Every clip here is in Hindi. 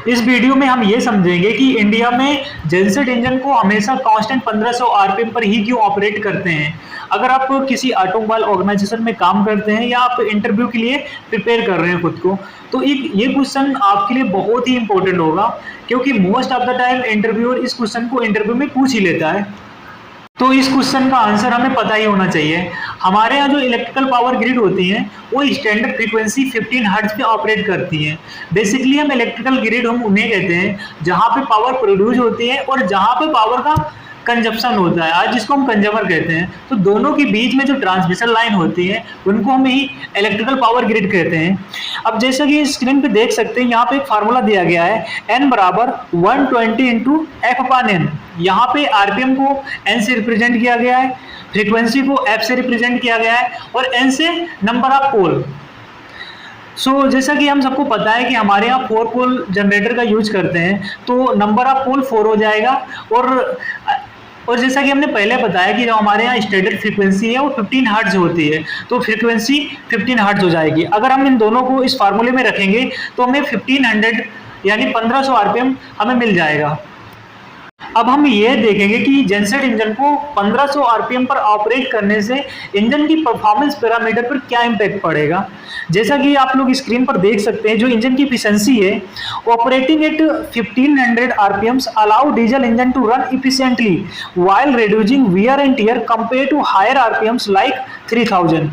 इस वीडियो में हम ये समझेंगे कि इंडिया में जेनसेट इंजन को हमेशा कांस्टेंट 1500 आरपीएम पर ही क्यों ऑपरेट करते हैं। अगर आप किसी ऑटोमोबाइल ऑर्गेनाइजेशन में काम करते हैं या आप इंटरव्यू के लिए प्रिपेयर कर रहे हैं खुद को, तो एक ये क्वेश्चन आपके लिए बहुत ही इंपॉर्टेंट होगा, क्योंकि most of the time interviewer इस क्वेश्चन को इंटरव्यू में पूछ ही लेता है। तो इस क्वेश्चन का आंसर हमें पता ही होना चाहिए। हमारे यहाँ जो इलेक्ट्रिकल पावर ग्रिड होती हैं वो स्टैंडर्ड फ्रीक्वेंसी 15 हर्ट्ज पे ऑपरेट करती हैं। बेसिकली हम इलेक्ट्रिकल ग्रिड हम उन्हें कहते हैं जहाँ पे पावर प्रोड्यूस होती है और जहाँ पे पावर का कंजप्शन होता है, आज जिसको हम कंज्यूमर कहते हैं। तो दोनों के बीच में जो ट्रांसमिशन लाइन होती है उनको हम ही इलेक्ट्रिकल पावर ग्रिड कहते हैं। अब जैसा कि स्क्रीन पे देख सकते हैं, यहाँ पे एक फार्मूला दिया गया है, n बराबर 120 इंटू F/n। यहाँ पे आरपीएम को n से रिप्रेजेंट किया गया है, फ्रीक्वेंसी को f से रिप्रेजेंट किया गया है और n से नंबर ऑफ पोल। जैसा कि हम सबको पता है कि हमारे यहाँ 4 पोल जनरेटर का यूज करते हैं, तो नंबर ऑफ पोल 4 हो जाएगा। और जैसा कि हमने पहले बताया कि जो हमारे यहाँ स्टैंडर्ड फ्रीक्वेंसी है वो 15 हर्ट्ज होती है, तो फ्रीक्वेंसी 15 हर्ट्ज हो जाएगी। अगर हम इन दोनों को इस फार्मूले में रखेंगे तो हमें 1500 यानी 1500 आरपीएम हमें मिल जाएगा। अब हम ये देखेंगे कि जेनसेट इंजन को 1500 आरपीएम पर ऑपरेट करने से इंजन की परफॉर्मेंस पैरामीटर पर क्या इम्पैक्ट पड़ेगा। जैसा कि आप लोग स्क्रीन पर देख सकते हैं, जो इंजन की एफिशिएंसी है, operating at 1500 RPMs allow diesel engine to run efficiently while reducing wear and tear compare to higher RPMs like 3000।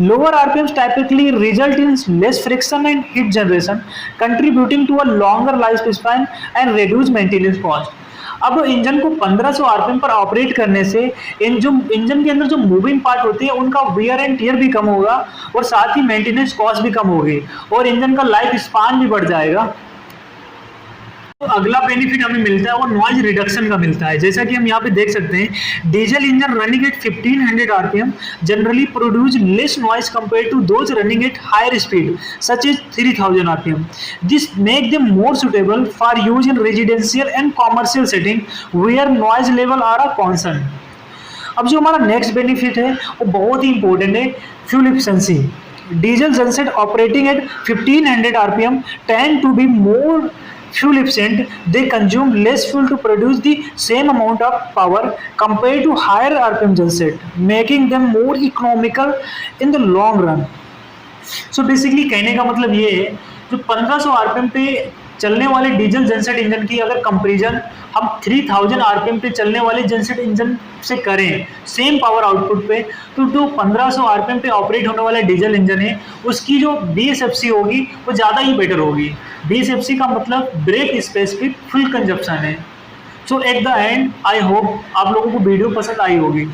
Lower RPMs typically result in less friction and heat generation, contributing to a longer lifespan and reduced maintenance cost. अब इंजन को 1500 आरपीएम पर ऑपरेट करने से इंजन के अंदर जो मूविंग पार्ट होती है उनका वियर एंड टियर भी कम होगा और साथ ही मेंटेनेंस कॉस्ट भी कम होगी और इंजन का लाइफ स्पान भी बढ़ जाएगा। तो अगला बेनिफिट हमें मिलता है वो नॉइज रिडक्शन का मिलता है। जैसा कि हम यहाँ पे देख सकते हैं, diesel engine running at 1500 RPM generally produce less noise compare to those running at higher speed such as 3000 RPM. This make them more suitable for use in residential and commercial setting where noise level are a concern. अब जो हमारा नेक्स्ट बेनिफिट है वो बहुत ही इंपॉर्टेंट है, fuel efficiency. Diesel genset operating at 1500 RPM tend to be more fuel efficient. They consume less fuel to produce the same amount of power compared to higher RPM genset, making them more economical in the long run. So basically कहने का मतलब ये है, जो 1500 आरपीएम पे चलने वाले डीजल जेनसेट इंजन की अगर कंपैरिजन हम 3000 आरपीएम पे चलने वाले जेनसेट इंजन से करें सेम पावर आउटपुट पे, तो जो 1500 आरपीएम पे ऑपरेट होने वाला डीजल इंजन है उसकी जो बीएसएफसी होगी वो ज़्यादा ही बेटर होगी। बीएसएफसी का मतलब ब्रेक स्पेसिफिक फुल कंजप्शन है। So at the end I hope आप लोगों को वीडियो पसंद आई होगी।